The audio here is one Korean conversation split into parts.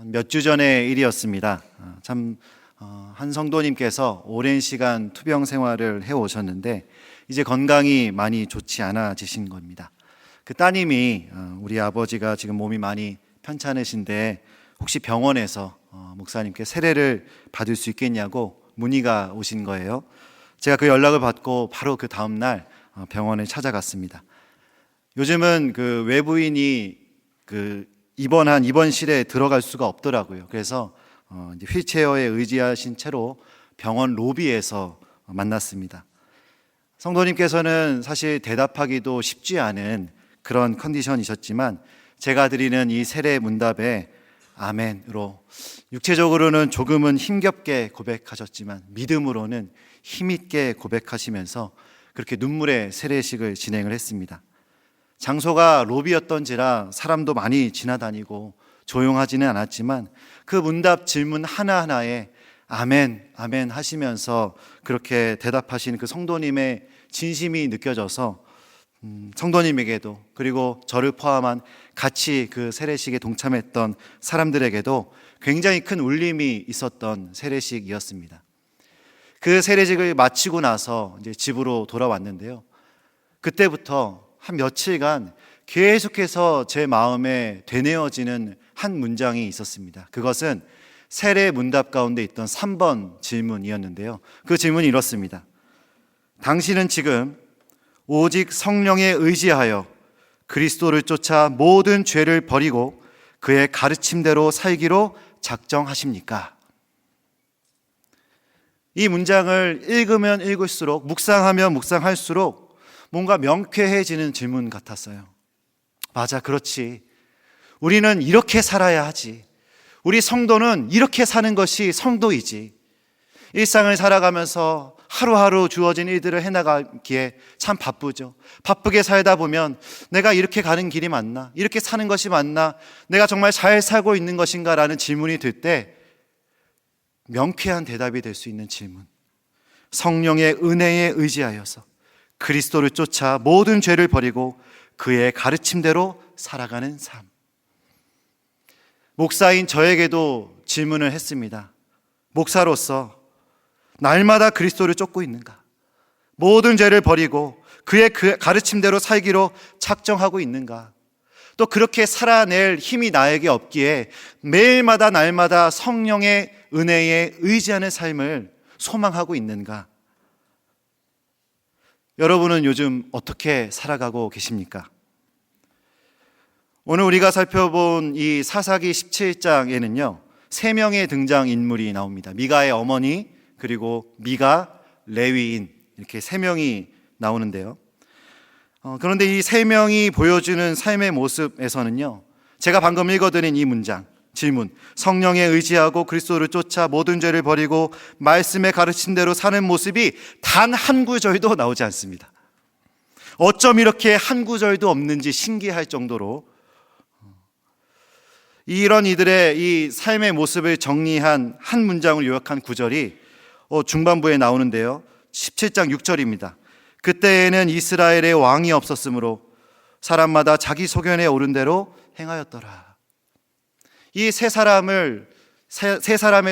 몇 주 전의 일이었습니다. 한 성도님께서 오랜 시간 투병 생활을 해오셨는데 이제 건강이 많이 좋지 않아지신 겁니다. 그 따님이 우리 아버지가 지금 몸이 많이 편찮으신데 혹시 병원에서 목사님께 세례를 받을 수 있겠냐고 문의가 오신 거예요. 제가 그 연락을 받고 바로 그 다음 날 병원에 찾아갔습니다. 요즘은 그 외부인이 입원실에 들어갈 수가 없더라고요. 그래서 이제 휠체어에 의지하신 채로 병원 로비에서 만났습니다. 성도님께서는 사실 대답하기도 쉽지 않은 그런 컨디션이셨지만 제가 드리는 이 세례 문답에 아멘으로 육체적으로는 조금은 힘겹게 고백하셨지만 믿음으로는 힘있게 고백하시면서 그렇게 눈물의 세례식을 진행을 했습니다. 장소가 로비였던지라 사람도 많이 지나다니고 조용하지는 않았지만 그 문답 질문 하나하나에 아멘, 아멘 하시면서 그렇게 대답하신 그 성도님의 진심이 느껴져서 성도님에게도 그리고 저를 포함한 같이 그 세례식에 동참했던 사람들에게도 굉장히 큰 울림이 있었던 세례식이었습니다. 그 세례식을 마치고 나서 이제 집으로 돌아왔는데요. 그때부터 한 며칠간 계속해서 제 마음에 되뇌어지는 한 문장이 있었습니다. 그것은 세례 문답 가운데 있던 3번 질문이었는데요. 그 질문이 이렇습니다. 당신은 지금 오직 성령에 의지하여 그리스도를 쫓아 모든 죄를 버리고 그의 가르침대로 살기로 작정하십니까? 이 문장을 읽으면 읽을수록 묵상하면 묵상할수록 뭔가 명쾌해지는 질문 같았어요. 맞아, 그렇지. 우리는 이렇게 살아야 하지. 우리 성도는 이렇게 사는 것이 성도이지. 일상을 살아가면서 하루하루 주어진 일들을 해나가기에 참 바쁘죠. 바쁘게 살다 보면 내가 이렇게 가는 길이 맞나? 이렇게 사는 것이 맞나? 내가 정말 잘 살고 있는 것인가? 라는 질문이 들 때 명쾌한 대답이 될 수 있는 질문. 성령의 은혜에 의지하여서 그리스도를 쫓아 모든 죄를 버리고 그의 가르침대로 살아가는 삶. 목사인 저에게도 질문을 했습니다. 목사로서 날마다 그리스도를 쫓고 있는가? 모든 죄를 버리고 그의 가르침대로 살기로 작정하고 있는가? 또 그렇게 살아낼 힘이 나에게 없기에 매일마다 날마다 성령의 은혜에 의지하는 삶을 소망하고 있는가? 여러분은 요즘 어떻게 살아가고 계십니까? 오늘 우리가 살펴본 이 사사기 17장에는요 3명의 등장인물이 나옵니다. 미가의 어머니, 그리고 미가, 레위인, 이렇게 3명이 나오는데요. 그런데 이 3명이 보여주는 삶의 모습에서는요 제가 방금 읽어드린 이 문장, 질문, 성령에 의지하고 그리스도를 쫓아 모든 죄를 버리고 말씀의 가르친 대로 사는 모습이 단 한 구절도 나오지 않습니다. 어쩜 이렇게 한 구절도 없는지 신기할 정도로 이런 이들의 이 삶의 모습을 정리한 한 문장을 요약한 구절이 중반부에 나오는데요 17장 6절입니다. 그때에는 이스라엘의 왕이 없었으므로 사람마다 자기 소견에 오른 대로 행하였더라. 이 세 사람의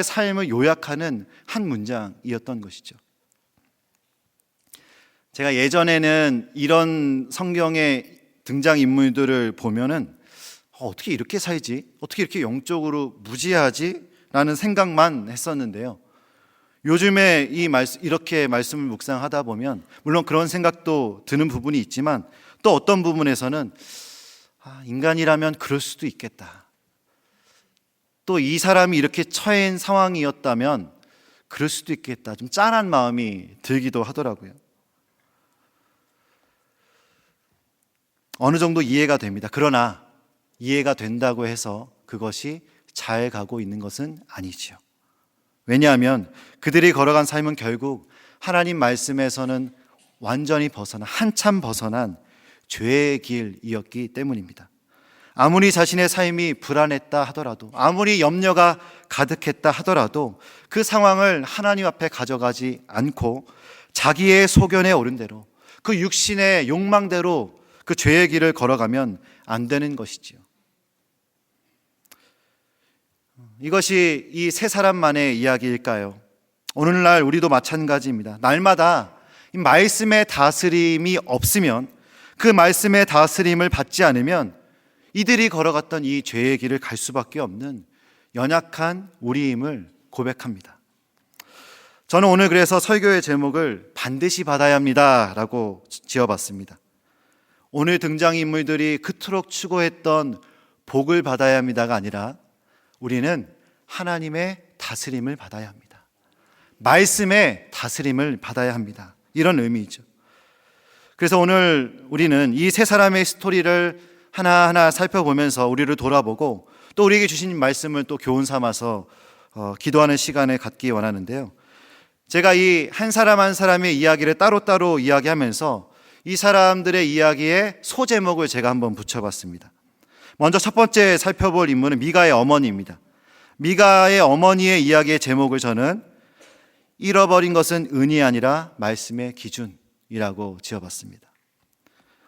삶을 요약하는 한 문장이었던 것이죠. 제가 예전에는 이런 성경의 등장인물들을 보면은 어떻게 이렇게 살지? 어떻게 이렇게 영적으로 무지하지? 라는 생각만 했었는데요. 요즘에 이렇게 말씀을 묵상하다 보면 물론 그런 생각도 드는 부분이 있지만 또 어떤 부분에서는 인간이라면 그럴 수도 있겠다. 또 이 사람이 이렇게 처한 상황이었다면 그럴 수도 있겠다. 좀 짠한 마음이 들기도 하더라고요. 어느 정도 이해가 됩니다. 그러나 이해가 된다고 해서 그것이 잘 가고 있는 것은 아니지요. 왜냐하면 그들이 걸어간 삶은 결국 하나님 말씀에서는 완전히 한참 벗어난 죄의 길이었기 때문입니다. 아무리 자신의 삶이 불안했다 하더라도, 아무리 염려가 가득했다 하더라도 그 상황을 하나님 앞에 가져가지 않고 자기의 소견에 오른 대로, 그 육신의 욕망대로 그 죄의 길을 걸어가면 안 되는 것이지요. 이것이 이 세 사람만의 이야기일까요? 오늘날 우리도 마찬가지입니다. 날마다 이 말씀의 다스림이 없으면, 그 말씀의 다스림을 받지 않으면 이들이 걸어갔던 이 죄의 길을 갈 수밖에 없는 연약한 우리임을 고백합니다. 저는 오늘 그래서 설교의 제목을 반드시 받아야 합니다 라고 지어봤습니다. 오늘 등장인물들이 그토록 추구했던 복을 받아야 합니다가 아니라 우리는 하나님의 다스림을 받아야 합니다. 말씀의 다스림을 받아야 합니다. 이런 의미죠. 그래서 오늘 우리는 이 세 사람의 스토리를 하나하나 살펴보면서 우리를 돌아보고 또 우리에게 주신 말씀을 또 교훈 삼아서 기도하는 시간을 갖기 원하는데요. 제가 이 한 사람 한 사람의 이야기를 따로따로 이야기하면서 이 사람들의 이야기의 소제목을 제가 한번 붙여봤습니다. 먼저 첫 번째 살펴볼 인물은 미가의 어머니입니다. 미가의 어머니의 이야기의 제목을 저는 잃어버린 것은 은이 아니라 말씀의 기준이라고 지어봤습니다.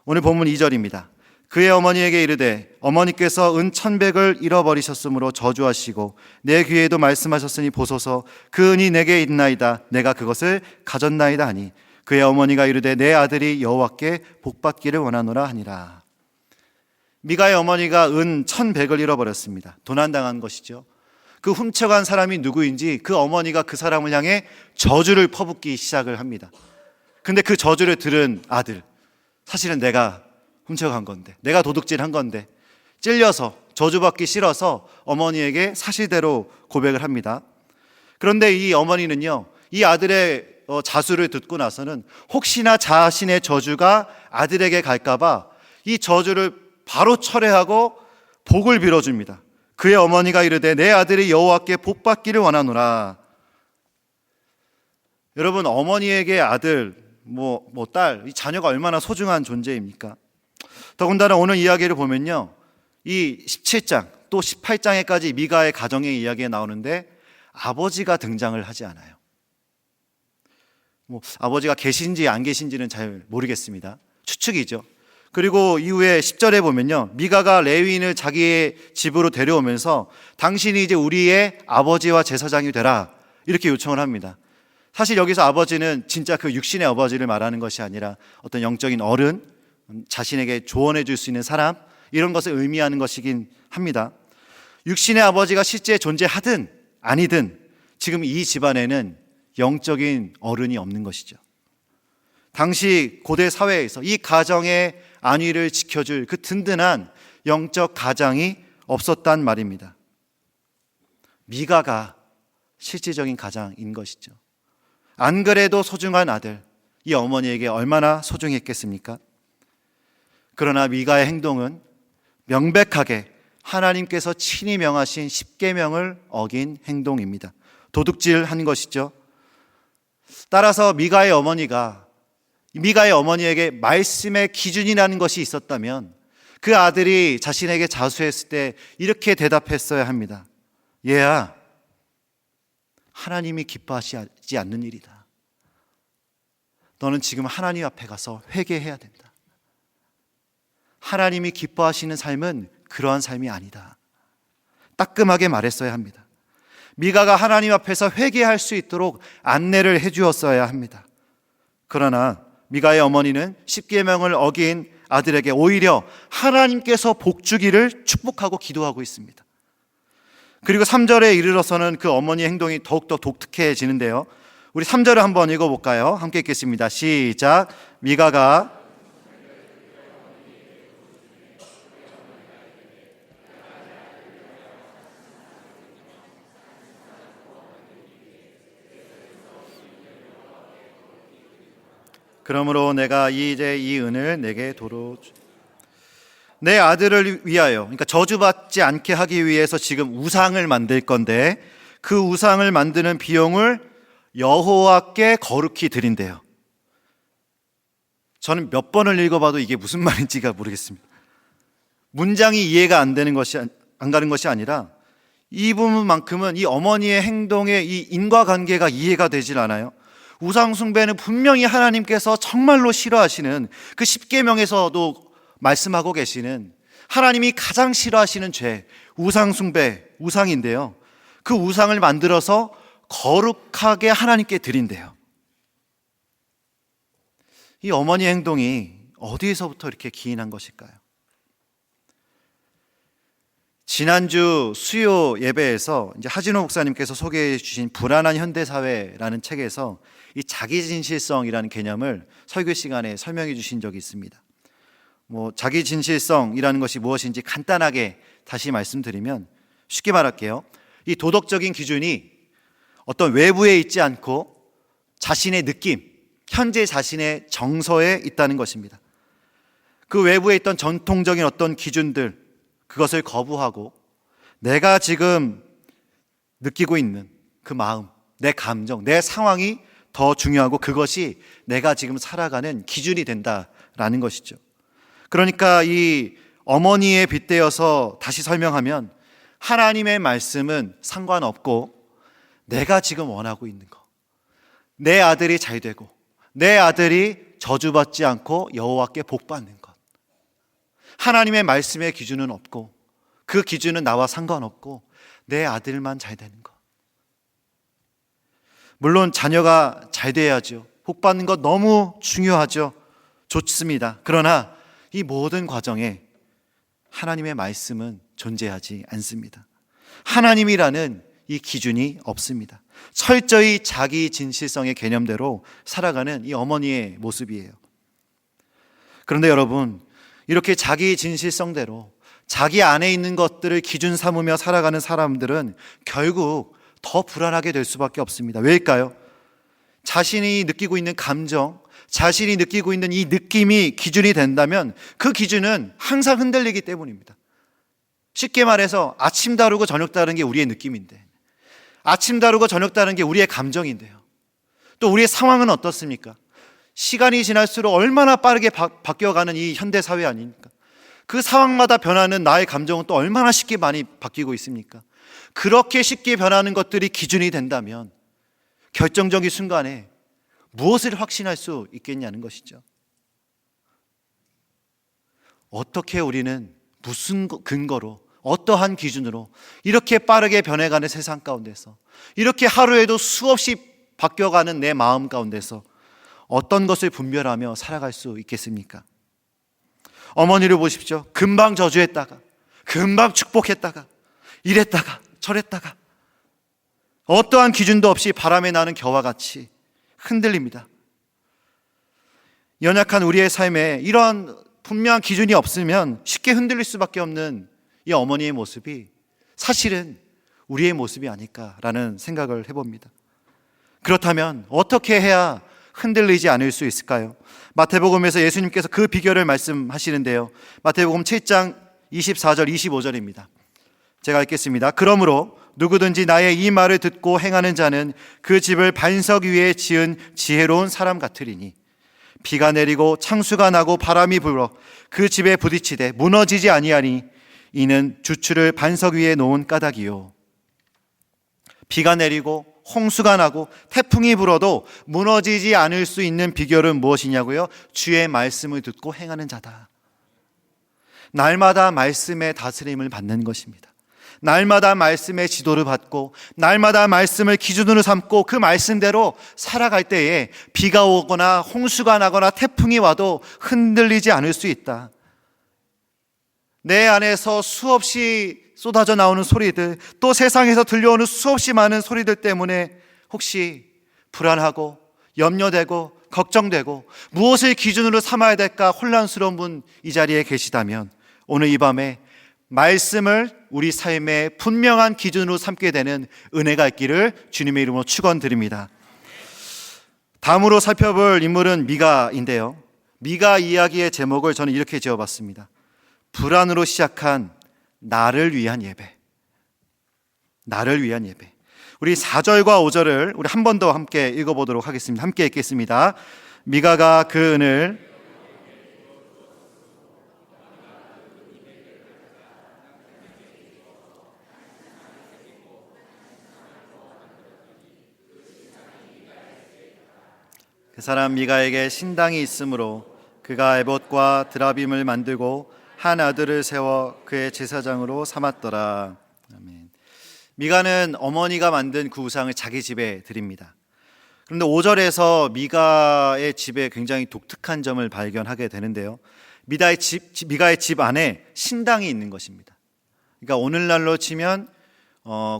오늘 본문 2절입니다. 그의 어머니에게 이르되 어머니께서 은 1,100을 잃어버리셨으므로 저주하시고 내 귀에도 말씀하셨으니 보소서 그 은이 내게 있나이다. 내가 그것을 가졌나이다 하니 그의 어머니가 이르되 내 아들이 여호와께 복받기를 원하노라 하니라. 미가의 어머니가 은 1,100을 잃어버렸습니다. 도난당한 것이죠. 그 훔쳐간 사람이 누구인지 그 어머니가 그 사람을 향해 저주를 퍼붓기 시작을 합니다. 근데 그 저주를 들은 아들, 사실은 내가 훔쳐간 건데, 내가 도둑질한 건데, 찔려서 저주받기 싫어서 어머니에게 사실대로 고백을 합니다. 그런데 이 어머니는요, 이 아들의 자수를 듣고 나서는 혹시나 자신의 저주가 아들에게 갈까봐 이 저주를 바로 철회하고 복을 빌어줍니다. 그의 어머니가 이르되 내 아들이 여호와께 복받기를 원하노라. 여러분, 어머니에게 아들, 딸, 이 자녀가 얼마나 소중한 존재입니까? 더군다나 오늘 이야기를 보면요, 이 17장 또 18장에까지 미가의 가정의 이야기가 나오는데 아버지가 등장을 하지 않아요. 아버지가 계신지 안 계신지는 잘 모르겠습니다. 추측이죠. 그리고 이후에 10절에 보면요, 미가가 레위인을 자기의 집으로 데려오면서 당신이 이제 우리의 아버지와 제사장이 되라 이렇게 요청을 합니다. 사실 여기서 아버지는 진짜 그 육신의 아버지를 말하는 것이 아니라 어떤 영적인 어른, 자신에게 조언해 줄 수 있는 사람, 이런 것을 의미하는 것이긴 합니다. 육신의 아버지가 실제 존재하든 아니든 지금 이 집안에는 영적인 어른이 없는 것이죠. 당시 고대 사회에서 이 가정의 안위를 지켜줄 그 든든한 영적 가장이 없었단 말입니다. 미가가 실질적인 가장인 것이죠. 안 그래도 소중한 아들, 이 어머니에게 얼마나 소중했겠습니까? 그러나 미가의 행동은 명백하게 하나님께서 친히 명하신 10계명을 어긴 행동입니다. 도둑질한 것이죠. 따라서 미가의 어머니에게 말씀의 기준이라는 것이 있었다면 그 아들이 자신에게 자수했을 때 이렇게 대답했어야 합니다. 얘야, 하나님이 기뻐하시지 않는 일이다. 너는 지금 하나님 앞에 가서 회개해야 된다. 하나님이 기뻐하시는 삶은 그러한 삶이 아니다. 따끔하게 말했어야 합니다. 미가가 하나님 앞에서 회개할 수 있도록 안내를 해주었어야 합니다. 그러나 미가의 어머니는 10계명을 어긴 아들에게 오히려 하나님께서 복 주기를 축복하고 기도하고 있습니다. 그리고 3절에 이르러서는 그 어머니의 행동이 더욱더 독특해지는데요. 우리 3절을 한번 읽어볼까요? 함께 읽겠습니다. 시작. 미가가 그러므로 내가 이제 이 은을 내게 도로 내 아들을 위하여, 그러니까 저주받지 않게 하기 위해서 지금 우상을 만들 건데 그 우상을 만드는 비용을 여호와께 거룩히 드린대요. 저는 몇 번을 읽어봐도 이게 무슨 말인지가 모르겠습니다. 문장이 이해가 안 가는 것이 아니라 이 부분만큼은 이 어머니의 행동의 이 인과관계가 이해가 되질 않아요. 우상숭배는 분명히 하나님께서 정말로 싫어하시는 그 10계명에서도 말씀하고 계시는 하나님이 가장 싫어하시는 죄, 우상숭배, 우상인데요. 그 우상을 만들어서 거룩하게 하나님께 드린대요. 이 어머니의 행동이 어디에서부터 이렇게 기인한 것일까요? 지난주 수요 예배에서 이제 하진호 목사님께서 소개해 주신 불안한 현대사회라는 책에서 이 자기진실성이라는 개념을 설교 시간에 설명해 주신 적이 있습니다. 자기진실성이라는 것이 무엇인지 간단하게 다시 말씀드리면, 쉽게 말할게요. 이 도덕적인 기준이 어떤 외부에 있지 않고 자신의 느낌, 현재 자신의 정서에 있다는 것입니다. 그 외부에 있던 전통적인 어떤 기준들, 그것을 거부하고 내가 지금 느끼고 있는 그 마음, 내 감정, 내 상황이 더 중요하고 그것이 내가 지금 살아가는 기준이 된다라는 것이죠. 그러니까 이 어머니에 빗대어서 다시 설명하면, 하나님의 말씀은 상관없고 내가 지금 원하고 있는 거, 내 아들이 잘 되고 내 아들이 저주받지 않고 여호와께 복받는 것, 하나님의 말씀의 기준은 없고 그 기준은 나와 상관없고 내 아들만 잘 되는 것. 물론 자녀가 잘 돼야죠. 복받는 것 너무 중요하죠. 좋습니다. 그러나 이 모든 과정에 하나님의 말씀은 존재하지 않습니다. 하나님이라는 이 기준이 없습니다. 철저히 자기 진실성의 개념대로 살아가는 이 어머니의 모습이에요. 그런데 여러분, 이렇게 자기 진실성대로 자기 안에 있는 것들을 기준 삼으며 살아가는 사람들은 결국 더 불안하게 될 수밖에 없습니다. 왜일까요? 자신이 느끼고 있는 감정, 자신이 느끼고 있는 이 느낌이 기준이 된다면 그 기준은 항상 흔들리기 때문입니다. 쉽게 말해서 아침 다르고 저녁 다른 게 우리의 느낌인데, 아침 다르고 저녁 다른 게 우리의 감정인데요. 또 우리의 상황은 어떻습니까? 시간이 지날수록 얼마나 빠르게 바뀌어가는 이 현대사회 아닙니까? 그 상황마다 변하는 나의 감정은 또 얼마나 쉽게 많이 바뀌고 있습니까? 그렇게 쉽게 변하는 것들이 기준이 된다면 결정적인 순간에 무엇을 확신할 수 있겠냐는 것이죠. 어떻게 우리는 무슨 근거로, 어떠한 기준으로 이렇게 빠르게 변해가는 세상 가운데서, 이렇게 하루에도 수없이 바뀌어가는 내 마음 가운데서 어떤 것을 분별하며 살아갈 수 있겠습니까? 어머니를 보십시오. 금방 저주했다가 금방 축복했다가 이랬다가 저랬다가 어떠한 기준도 없이 바람에 나는 겨와 같이 흔들립니다. 연약한 우리의 삶에 이러한 분명한 기준이 없으면 쉽게 흔들릴 수밖에 없는 이 어머니의 모습이 사실은 우리의 모습이 아닐까라는 생각을 해봅니다. 그렇다면 어떻게 해야 흔들리지 않을 수 있을까요? 마태복음에서 예수님께서 그 비결을 말씀하시는데요. 마태복음 7장 24절 25절입니다. 제가 읽겠습니다. 그러므로 누구든지 나의 이 말을 듣고 행하는 자는 그 집을 반석 위에 지은 지혜로운 사람 같으리니 비가 내리고 창수가 나고 바람이 불어 그 집에 부딪히되 무너지지 아니하니 이는 주추를 반석 위에 놓은 까닭이요. 비가 내리고 홍수가 나고 태풍이 불어도 무너지지 않을 수 있는 비결은 무엇이냐고요? 주의 말씀을 듣고 행하는 자다. 날마다 말씀의 다스림을 받는 것입니다. 날마다 말씀의 지도를 받고 날마다 말씀을 기준으로 삼고 그 말씀대로 살아갈 때에 비가 오거나 홍수가 나거나 태풍이 와도 흔들리지 않을 수 있다. 내 안에서 수없이 쏟아져 나오는 소리들, 또 세상에서 들려오는 수없이 많은 소리들 때문에 혹시 불안하고 염려되고 걱정되고 무엇을 기준으로 삼아야 될까 혼란스러운 분 이 자리에 계시다면 오늘 이 밤에 말씀을 우리 삶의 분명한 기준으로 삼게 되는 은혜가 있기를 주님의 이름으로 축원드립니다. 다음으로 살펴볼 인물은 미가인데요. 미가 이야기의 제목을 저는 이렇게 지어봤습니다. 불안으로 시작한 나를 위한 예배. 나를 위한 예배. 우리 4절과 5절을 우리 한 번 더 함께 읽어보도록 하겠습니다. 함께 읽겠습니다. 미가가 그 은을 그 사람 미가에게 신당이 있으므로 그가 에봇과 드라빔을 만들고 한 아들을 세워 그의 제사장으로 삼았더라. 아멘. 미가는 어머니가 만든 그 우상을 자기 집에 드립니다. 그런데 5절에서 미가의 집에 굉장히 독특한 점을 발견하게 되는데요. 미가의 집 안에 신당이 있는 것입니다. 그러니까 오늘날로 치면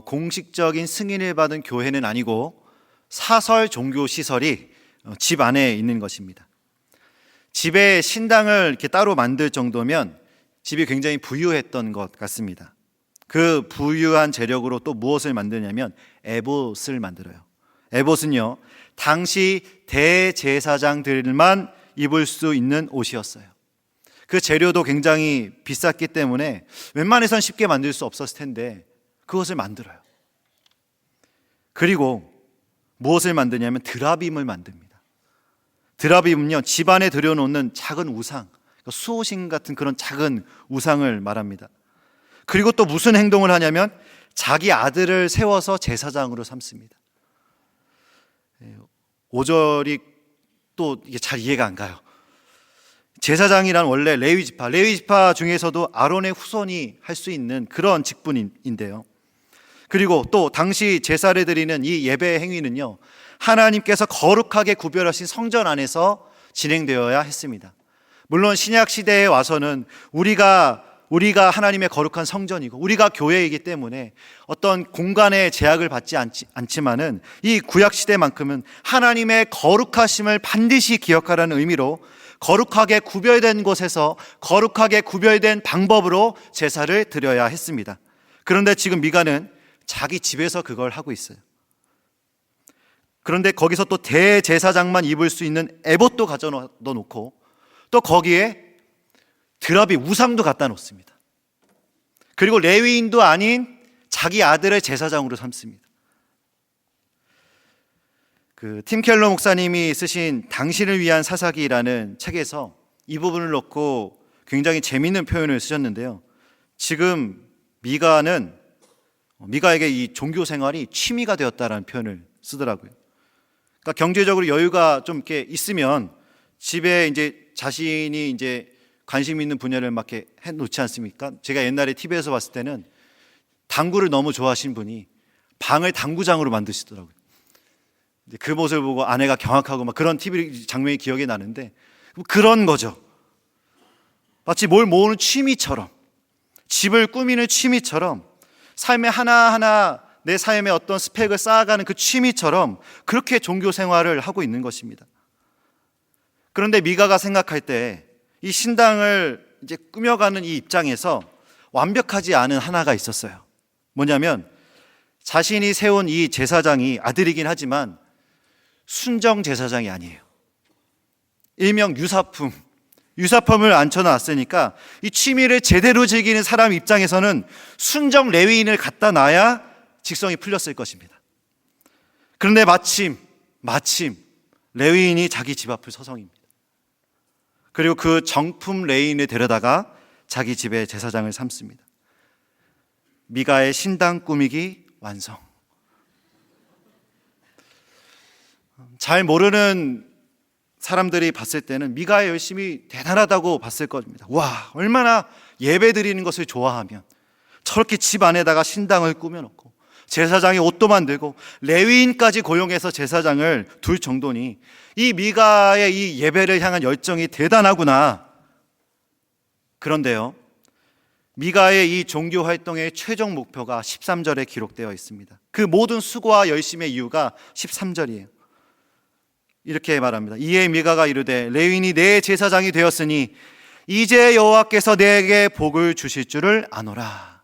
공식적인 승인을 받은 교회는 아니고 사설 종교 시설이 집 안에 있는 것입니다. 집에 신당을 이렇게 따로 만들 정도면 집이 굉장히 부유했던 것 같습니다. 그 부유한 재력으로 또 무엇을 만드냐면 에봇을 만들어요. 에봇은요, 당시 대제사장들만 입을 수 있는 옷이었어요. 그 재료도 굉장히 비쌌기 때문에 웬만해선 쉽게 만들 수 없었을 텐데 그것을 만들어요. 그리고 무엇을 만드냐면 드라빔을 만듭니다. 드라빔은요, 집안에 들여놓는 작은 우상, 수호신 같은 그런 작은 우상을 말합니다. 그리고 또 무슨 행동을 하냐면 자기 아들을 세워서 제사장으로 삼습니다. 5절이 또 이게 잘 이해가 안 가요. 제사장이란 원래 레위 지파 중에서도 아론의 후손이 할 수 있는 그런 직분인데요. 그리고 또 당시 제사를 드리는 이 예배 행위는요, 하나님께서 거룩하게 구별하신 성전 안에서 진행되어야 했습니다. 물론 신약 시대에 와서는 우리가 하나님의 거룩한 성전이고 우리가 교회이기 때문에 어떤 공간의 제약을 받지 않지만은 이 구약 시대만큼은 하나님의 거룩하심을 반드시 기억하라는 의미로 거룩하게 구별된 곳에서 거룩하게 구별된 방법으로 제사를 드려야 했습니다. 그런데 지금 미가는 자기 집에서 그걸 하고 있어요. 그런데 거기서 또 대제사장만 입을 수 있는 에봇도 가져다 놓고 또 거기에 드라비 우상도 갖다 놓습니다. 그리고 레위인도 아닌 자기 아들을 제사장으로 삼습니다. 팀 켈러 목사님이 쓰신 당신을 위한 사사기라는 책에서 이 부분을 놓고 굉장히 재미있는 표현을 쓰셨는데요. 지금 미가에게 이 종교 생활이 취미가 되었다라는 표현을 쓰더라고요. 그러니까 경제적으로 여유가 좀 이렇게 있으면 집에 이제 자신이 이제 관심 있는 분야를 막 이렇게 해 놓지 않습니까? 제가 옛날에 TV에서 봤을 때는 당구를 너무 좋아하신 분이 방을 당구장으로 만드시더라고요. 그 모습을 보고 아내가 경악하고 막 그런 TV 장면이 기억이 나는데 그런 거죠. 마치 뭘 모으는 취미처럼, 집을 꾸미는 취미처럼, 삶의 하나하나 내 삶의 어떤 스펙을 쌓아가는 그 취미처럼 그렇게 종교 생활을 하고 있는 것입니다. 그런데 미가가 생각할 때 이 신당을 이제 꾸며가는 이 입장에서 완벽하지 않은 하나가 있었어요. 뭐냐면 자신이 세운 이 제사장이 아들이긴 하지만 순정 제사장이 아니에요. 일명 유사품을 앉혀놨으니까 이 취미를 제대로 즐기는 사람 입장에서는 순정 레위인을 갖다 놔야 직성이 풀렸을 것입니다. 그런데 마침 레위인이 자기 집 앞을 서성입니다. 그리고 그 정품 레위인을 데려다가 자기 집에 제사장을 삼습니다. 미가의 신당 꾸미기 완성. 잘 모르는 사람들이 봤을 때는 미가의 열심이 대단하다고 봤을 겁니다. 와, 얼마나 예배 드리는 것을 좋아하면 저렇게 집 안에다가 신당을 꾸며놓고 제사장이 옷도 만들고 레위인까지 고용해서 제사장을 둘 정도니 이 미가의 이 예배를 향한 열정이 대단하구나. 그런데요, 미가의 이 종교 활동의 최종 목표가 13절에 기록되어 있습니다. 그 모든 수고와 열심의 이유가 13절이에요. 이렇게 말합니다. 이에 미가가 이르되 레위인이 내 제사장이 되었으니 이제 여호와께서 내게 복을 주실 줄을 아노라.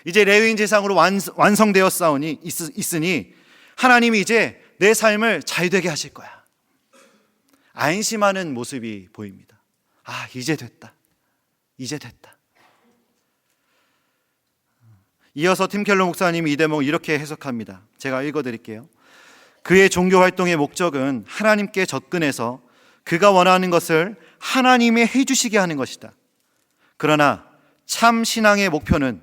이제 레위인 제사장으로 완성되었사오니 있으니 하나님이 이제 내 삶을 잘되게 하실 거야. 안심하는 모습이 보입니다. 아, 이제 됐다. 이어서 팀 켈러 목사님이 이 대목을 이렇게 해석합니다. 제가 읽어드릴게요. 그의 종교 활동의 목적은 하나님께 접근해서 그가 원하는 것을 하나님이 해주시게 하는 것이다. 그러나 참 신앙의 목표는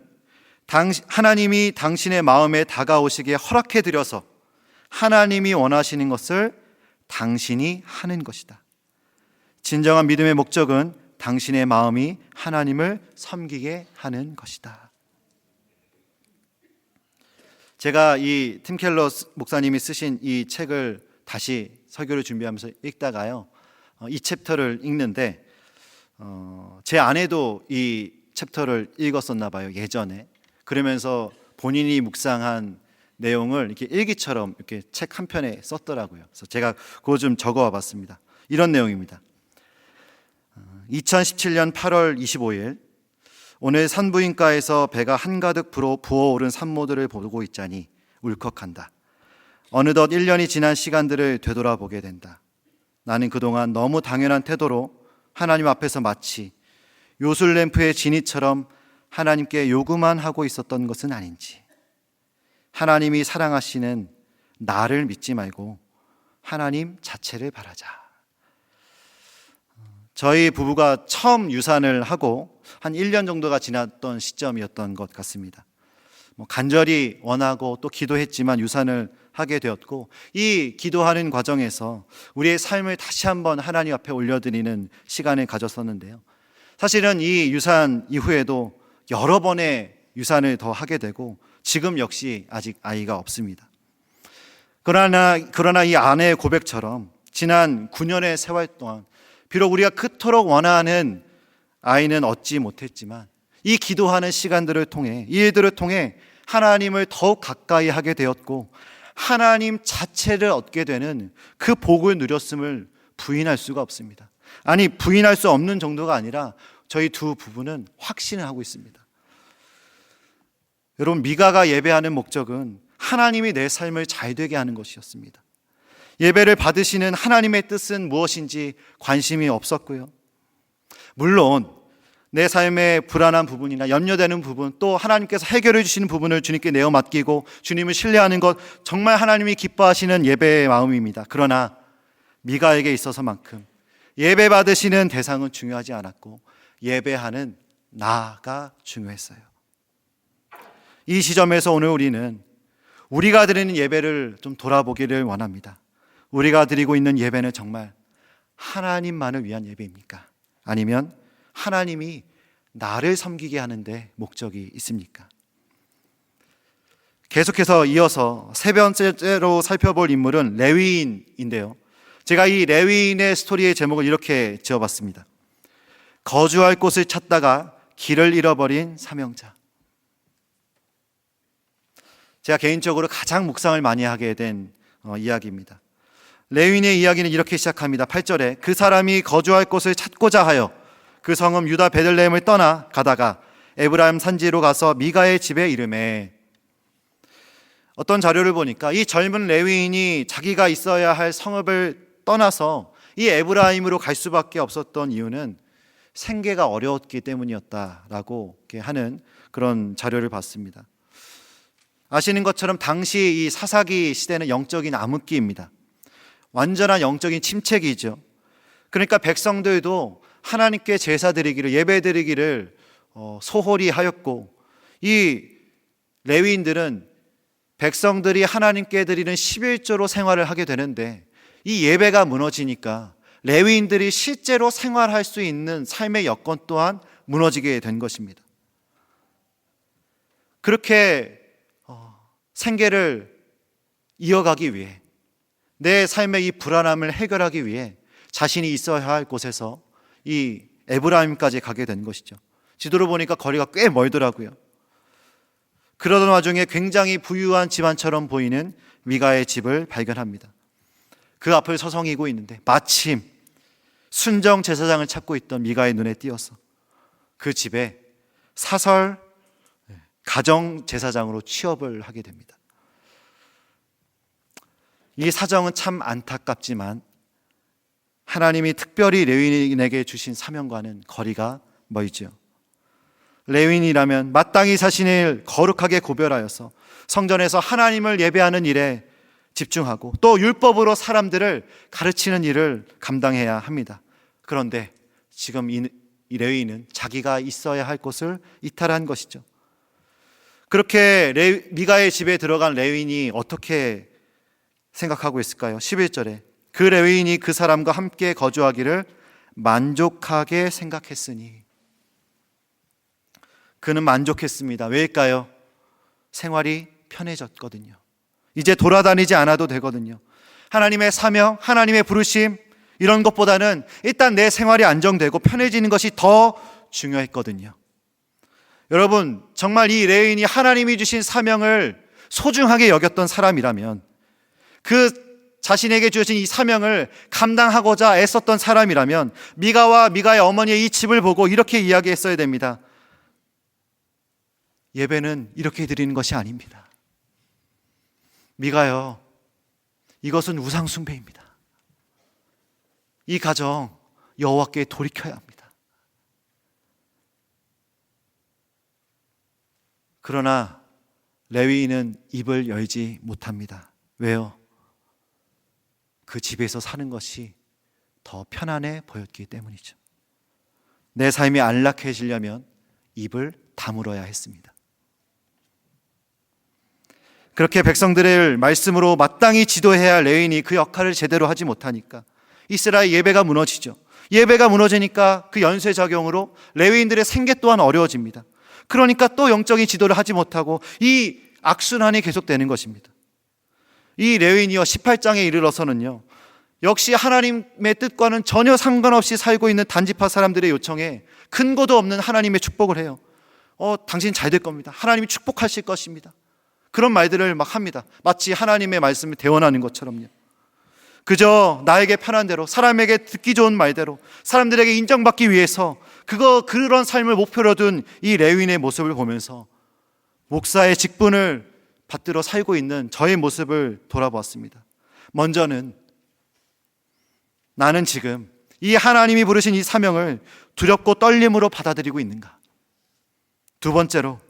하나님이 당신의 마음에 다가오시기에 허락해 드려서 하나님이 원하시는 것을 당신이 하는 것이다. 진정한 믿음의 목적은 당신의 마음이 하나님을 섬기게 하는 것이다. 제가 이 팀 켈러 목사님이 쓰신 이 책을 다시 설교를 준비하면서 읽다가요, 이 챕터를 읽는데 제 아내도 이 챕터를 읽었었나 봐요, 예전에. 그러면서 본인이 묵상한 내용을 이렇게 일기처럼 이렇게 책 한 편에 썼더라고요. 그래서 제가 그거 좀 적어와 봤습니다. 이런 내용입니다. 2017년 8월 25일, 오늘 산부인과에서 배가 한가득 부어오른 산모들을 보고 있자니 울컥한다. 어느덧 1년이 지난 시간들을 되돌아보게 된다. 나는 그동안 너무 당연한 태도로 하나님 앞에서 마치 요술램프의 지니처럼 하나님께 요구만 하고 있었던 것은 아닌지. 하나님이 사랑하시는 나를 믿지 말고 하나님 자체를 바라자. 저희 부부가 처음 유산을 하고 한 1년 정도가 지났던 시점이었던 것 같습니다. 간절히 원하고 또 기도했지만 유산을 하게 되었고, 이 기도하는 과정에서 우리의 삶을 다시 한번 하나님 앞에 올려드리는 시간을 가졌었는데요. 사실은 이 유산 이후에도 여러 번의 유산을 더 하게 되고 지금 역시 아직 아이가 없습니다. 그러나 이 아내의 고백처럼 지난 9년의 세월 동안 비록 우리가 그토록 원하는 아이는 얻지 못했지만 이 기도하는 시간들을 통해, 이 일들을 통해 하나님을 더욱 가까이 하게 되었고 하나님 자체를 얻게 되는 그 복을 누렸음을 부인할 수가 없습니다. 아니, 부인할 수 없는 정도가 아니라 저희 두 부부는 확신을 하고 있습니다. 여러분, 미가가 예배하는 목적은 하나님이 내 삶을 잘되게 하는 것이었습니다. 예배를 받으시는 하나님의 뜻은 무엇인지 관심이 없었고요. 물론 내 삶의 불안한 부분이나 염려되는 부분, 또 하나님께서 해결해 주시는 부분을 주님께 내어 맡기고 주님을 신뢰하는 것, 정말 하나님이 기뻐하시는 예배의 마음입니다. 그러나 미가에게 있어서만큼 예배 받으시는 대상은 중요하지 않았고 예배하는 나가 중요했어요. 이 지점에서 오늘 우리는 우리가 드리는 예배를 좀 돌아보기를 원합니다. 우리가 드리고 있는 예배는 정말 하나님만을 위한 예배입니까? 아니면 하나님이 나를 섬기게 하는데 목적이 있습니까? 계속해서 이어서 세 번째로 살펴볼 인물은 레위인인데요. 제가 이 레위인의 스토리의 제목을 이렇게 지어봤습니다. 거주할 곳을 찾다가 길을 잃어버린 사명자. 제가 개인적으로 가장 묵상을 많이 하게 된 이야기입니다. 레위인의 이야기는 이렇게 시작합니다. 8절에 그 사람이 거주할 곳을 찾고자 하여 그 성읍 유다 베들레헴을 떠나 가다가 에브라임 산지로 가서 미가의 집에 이르매. 어떤 자료를 보니까 이 젊은 레위인이 자기가 있어야 할 성읍을 떠나서 이 에브라임으로 갈 수밖에 없었던 이유는 생계가 어려웠기 때문이었다라고 하는 그런 자료를 봤습니다. 아시는 것처럼 당시 이 사사기 시대는 영적인 암흑기입니다. 완전한 영적인 침체기죠. 그러니까 백성들도 하나님께 제사 드리기를, 예배 드리기를 소홀히 하였고, 이 레위인들은 백성들이 하나님께 드리는 11조로 생활을 하게 되는데 이 예배가 무너지니까 레위인들이 실제로 생활할 수 있는 삶의 여건 또한 무너지게 된 것입니다. 그렇게 생계를 이어가기 위해, 내 삶의 이 불안함을 해결하기 위해 자신이 있어야 할 곳에서 이 에브라임까지 가게 된 것이죠. 지도를 보니까 거리가 꽤 멀더라고요. 그러던 와중에 굉장히 부유한 집안처럼 보이는 미가의 집을 발견합니다. 그 앞을 서성이고 있는데 마침 순정 제사장을 찾고 있던 미가의 눈에 띄어서 그 집에 사설 가정 제사장으로 취업을 하게 됩니다. 이 사정은 참 안타깝지만 하나님이 특별히 레위인에게 주신 사명과는 거리가 멀죠. 레위인이라면 마땅히 자신을 거룩하게 고별하여서 성전에서 하나님을 예배하는 일에 집중하고 또 율법으로 사람들을 가르치는 일을 감당해야 합니다. 그런데 지금 이 레위인은 자기가 있어야 할 곳을 이탈한 것이죠. 그렇게 미가의 집에 들어간 레위인이 어떻게 생각하고 있을까요? 11절에 그 레위인이 그 사람과 함께 거주하기를 만족하게 생각했으니. 그는 만족했습니다. 왜일까요? 생활이 편해졌거든요. 이제 돌아다니지 않아도 되거든요. 하나님의 사명, 하나님의 부르심 이런 것보다는 일단 내 생활이 안정되고 편해지는 것이 더 중요했거든요. 여러분, 정말 이 레위인이 하나님이 주신 사명을 소중하게 여겼던 사람이라면, 그 자신에게 주어진 이 사명을 감당하고자 애썼던 사람이라면 미가와 미가의 어머니의 이 집을 보고 이렇게 이야기했어야 됩니다. 예배는 이렇게 드리는 것이 아닙니다. 미가요, 이것은 우상 숭배입니다. 이 가정 여호와께 돌이켜야 합니다. 그러나 레위인은 입을 열지 못합니다. 왜요? 그 집에서 사는 것이 더 편안해 보였기 때문이죠. 내 삶이 안락해지려면 입을 다물어야 했습니다. 그렇게 백성들을 말씀으로 마땅히 지도해야 할 레위인이 그 역할을 제대로 하지 못하니까 이스라엘 예배가 무너지죠. 예배가 무너지니까 그 연쇄작용으로 레위인들의 생계 또한 어려워집니다. 그러니까 또 영적인 지도를 하지 못하고 이 악순환이 계속되는 것입니다. 이 레위인이요 18장에 이르러서는요, 역시 하나님의 뜻과는 전혀 상관없이 살고 있는 단지파 사람들의 요청에 근거도 없는 하나님의 축복을 해요. 당신 잘 될 겁니다. 하나님이 축복하실 것입니다. 그런 말들을 막 합니다. 마치 하나님의 말씀을 대언하는 것처럼요. 그저 나에게 편한 대로, 사람에게 듣기 좋은 말대로, 사람들에게 인정받기 위해서 그런 삶을 목표로 둔 이 레위인의 모습을 보면서 목사의 직분을 받들어 살고 있는 저의 모습을 돌아보았습니다. 먼저는 나는 지금 이 하나님이 부르신 이 사명을 두렵고 떨림으로 받아들이고 있는가? 두 번째로,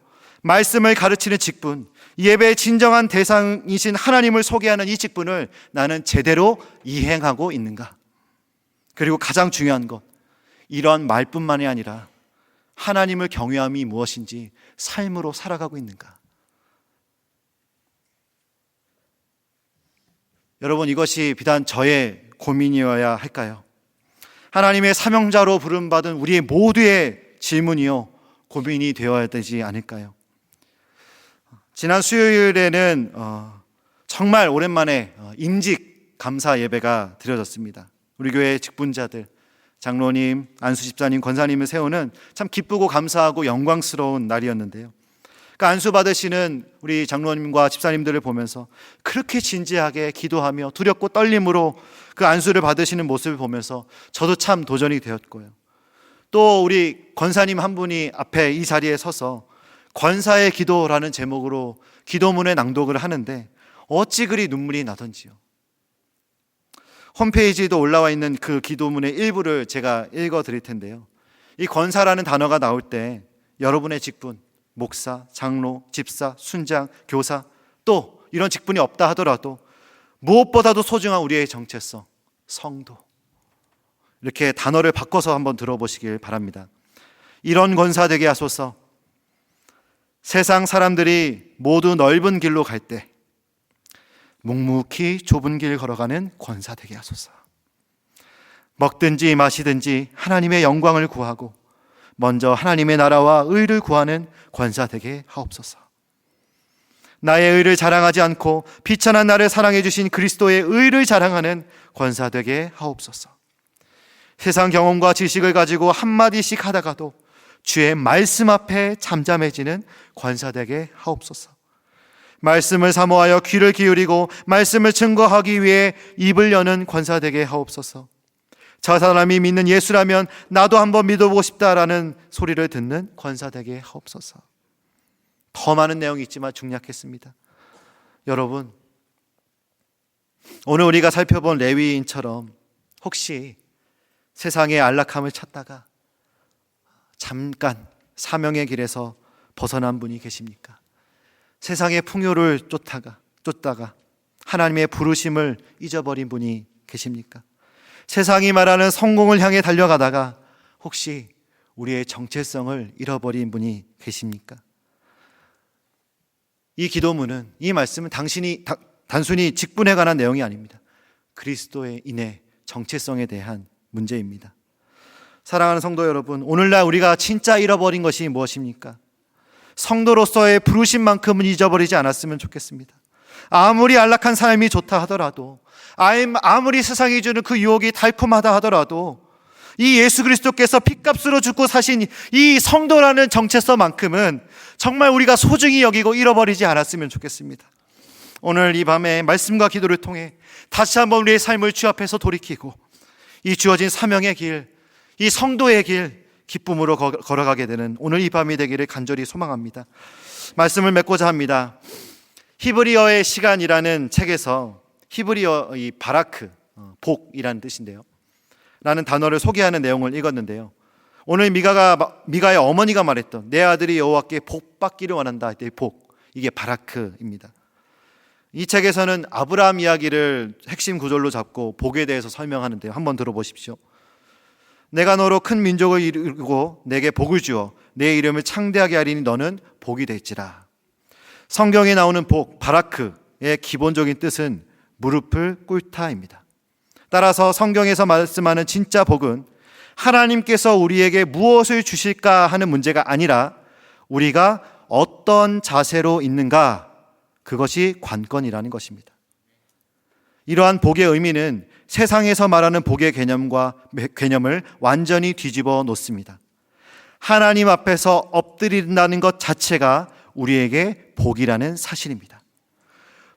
말씀을 가르치는 직분, 예배의 진정한 대상이신 하나님을 소개하는 이 직분을 나는 제대로 이행하고 있는가? 그리고 가장 중요한 것, 이런 말뿐만이 아니라 하나님을 경외함이 무엇인지 삶으로 살아가고 있는가? 여러분, 이것이 비단 저의 고민이어야 할까요? 하나님의 사명자로 부름받은 우리 모두의 질문이요, 고민이 되어야 되지 않을까요? 지난 수요일에는 정말 오랜만에 임직 감사 예배가 드려졌습니다. 우리 교회 직분자들, 장로님, 안수 집사님, 권사님을 세우는 참 기쁘고 감사하고 영광스러운 날이었는데요. 그 안수 받으시는 우리 장로님과 집사님들을 보면서 그렇게 진지하게 기도하며 두렵고 떨림으로 그 안수를 받으시는 모습을 보면서 저도 참 도전이 되었고요. 또 우리 권사님 한 분이 앞에 이 자리에 서서 권사의 기도라는 제목으로 기도문의 낭독을 하는데 어찌 그리 눈물이 나던지요. 홈페이지에도 올라와 있는 그 기도문의 일부를 제가 읽어 드릴 텐데요. 이 권사라는 단어가 나올 때 여러분의 직분, 목사, 장로, 집사, 순장, 교사, 또 이런 직분이 없다 하더라도 무엇보다도 소중한 우리의 정체성, 성도, 이렇게 단어를 바꿔서 한번 들어보시길 바랍니다. 이런 권사 되게 하소서. 세상 사람들이 모두 넓은 길로 갈 때 묵묵히 좁은 길 걸어가는 권사 되게 하소서. 먹든지 마시든지 하나님의 영광을 구하고 먼저 하나님의 나라와 의를 구하는 권사 되게 하옵소서. 나의 의를 자랑하지 않고 비천한 나를 사랑해 주신 그리스도의 의를 자랑하는 권사 되게 하옵소서. 세상 경험과 지식을 가지고 한마디씩 하다가도 주의 말씀 앞에 잠잠해지는 권사 되게 하옵소서. 말씀을 사모하여 귀를 기울이고 말씀을 증거하기 위해 입을 여는 권사 되게 하옵소서. 저 사람이 믿는 예수라면 나도 한번 믿어보고 싶다라는 소리를 듣는 권사 되게 하옵소서. 더 많은 내용이 있지만 중략했습니다. 여러분, 오늘 우리가 살펴본 레위인처럼 혹시 세상의 안락함을 찾다가 잠깐 사명의 길에서 벗어난 분이 계십니까? 세상의 풍요를 쫓다가 하나님의 부르심을 잊어버린 분이 계십니까? 세상이 말하는 성공을 향해 달려가다가 혹시 우리의 정체성을 잃어버린 분이 계십니까? 이 기도문은, 이 말씀은 단순히 직분에 관한 내용이 아닙니다. 그리스도의 인의 정체성에 대한 문제입니다. 사랑하는 성도 여러분, 오늘날 우리가 진짜 잃어버린 것이 무엇입니까? 성도로서의 부르심만큼은 잊어버리지 않았으면 좋겠습니다. 아무리 안락한 삶이 좋다 하더라도, 아무리 세상이 주는 그 유혹이 달콤하다 하더라도 이 예수 그리스도께서 핏값으로 죽고 사신 이 성도라는 정체성만큼은 정말 우리가 소중히 여기고 잃어버리지 않았으면 좋겠습니다. 오늘 이 밤에 말씀과 기도를 통해 다시 한번 우리의 삶을 주 앞에서 돌이키고 이 주어진 사명의 길, 이 성도의 길 기쁨으로 걸어가게 되는 오늘 이 밤이 되기를 간절히 소망합니다. 말씀을 맺고자 합니다. 히브리어의 시간이라는 책에서 히브리어 이 바라크, 복이라는 뜻인데요, 라는 단어를 소개하는 내용을 읽었는데요, 오늘 미가의 어머니가 말했던 내 아들이 여호와께 복 받기를 원한다, 이 복, 이게 바라크입니다. 이 책에서는 아브라함 이야기를 핵심 구절로 잡고 복에 대해서 설명하는데요, 한번 들어보십시오. 내가 너로 큰 민족을 이루고 내게 복을 주어 내 이름을 창대하게 하리니 너는 복이 될지라. 성경에 나오는 복, 바라크의 기본적인 뜻은 무릎을 꿇다입니다. 따라서 성경에서 말씀하는 진짜 복은 하나님께서 우리에게 무엇을 주실까 하는 문제가 아니라 우리가 어떤 자세로 있는가, 그것이 관건이라는 것입니다. 이러한 복의 의미는 세상에서 말하는 복의 개념을 완전히 뒤집어 놓습니다. 하나님 앞에서 엎드린다는 것 자체가 우리에게 복이라는 사실입니다.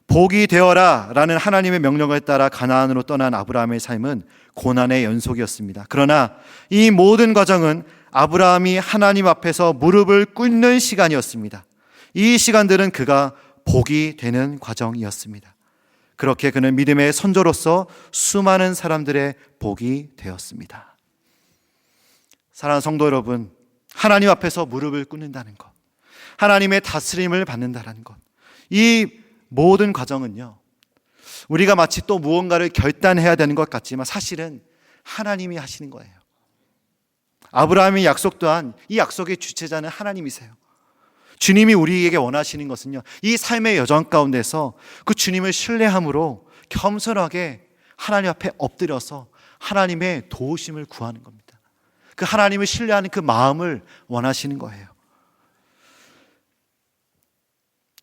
복이 되어라 라는 하나님의 명령을 따라 가나안으로 떠난 아브라함의 삶은 고난의 연속이었습니다. 그러나 이 모든 과정은 아브라함이 하나님 앞에서 무릎을 꿇는 시간이었습니다. 이 시간들은 그가 복이 되는 과정이었습니다. 그렇게 그는 믿음의 선조로서 수많은 사람들의 복이 되었습니다. 사랑하는 성도 여러분, 하나님 앞에서 무릎을 꿇는다는 것, 하나님의 다스림을 받는다는 것, 이 모든 과정은요, 우리가 마치 또 무언가를 결단해야 되는 것 같지만 사실은 하나님이 하시는 거예요. 아브라함의 약속 또한 이 약속의 주체자는 하나님이세요. 주님이 우리에게 원하시는 것은요, 이 삶의 여정 가운데서 그 주님을 신뢰함으로 겸손하게 하나님 앞에 엎드려서 하나님의 도우심을 구하는 겁니다. 그 하나님을 신뢰하는 그 마음을 원하시는 거예요.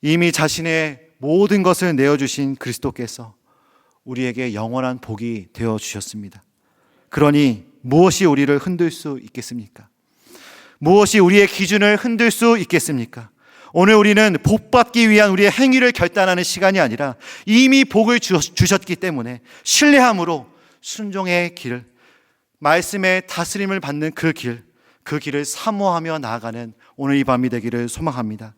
이미 자신의 모든 것을 내어주신 그리스도께서 우리에게 영원한 복이 되어주셨습니다. 그러니 무엇이 우리를 흔들 수 있겠습니까? 무엇이 우리의 기준을 흔들 수 있겠습니까? 오늘 우리는 복받기 위한 우리의 행위를 결단하는 시간이 아니라 이미 복을 주셨기 때문에 신뢰함으로 순종의 길, 말씀의 다스림을 받는 그 길을 사모하며 나아가는 오늘 이 밤이 되기를 소망합니다.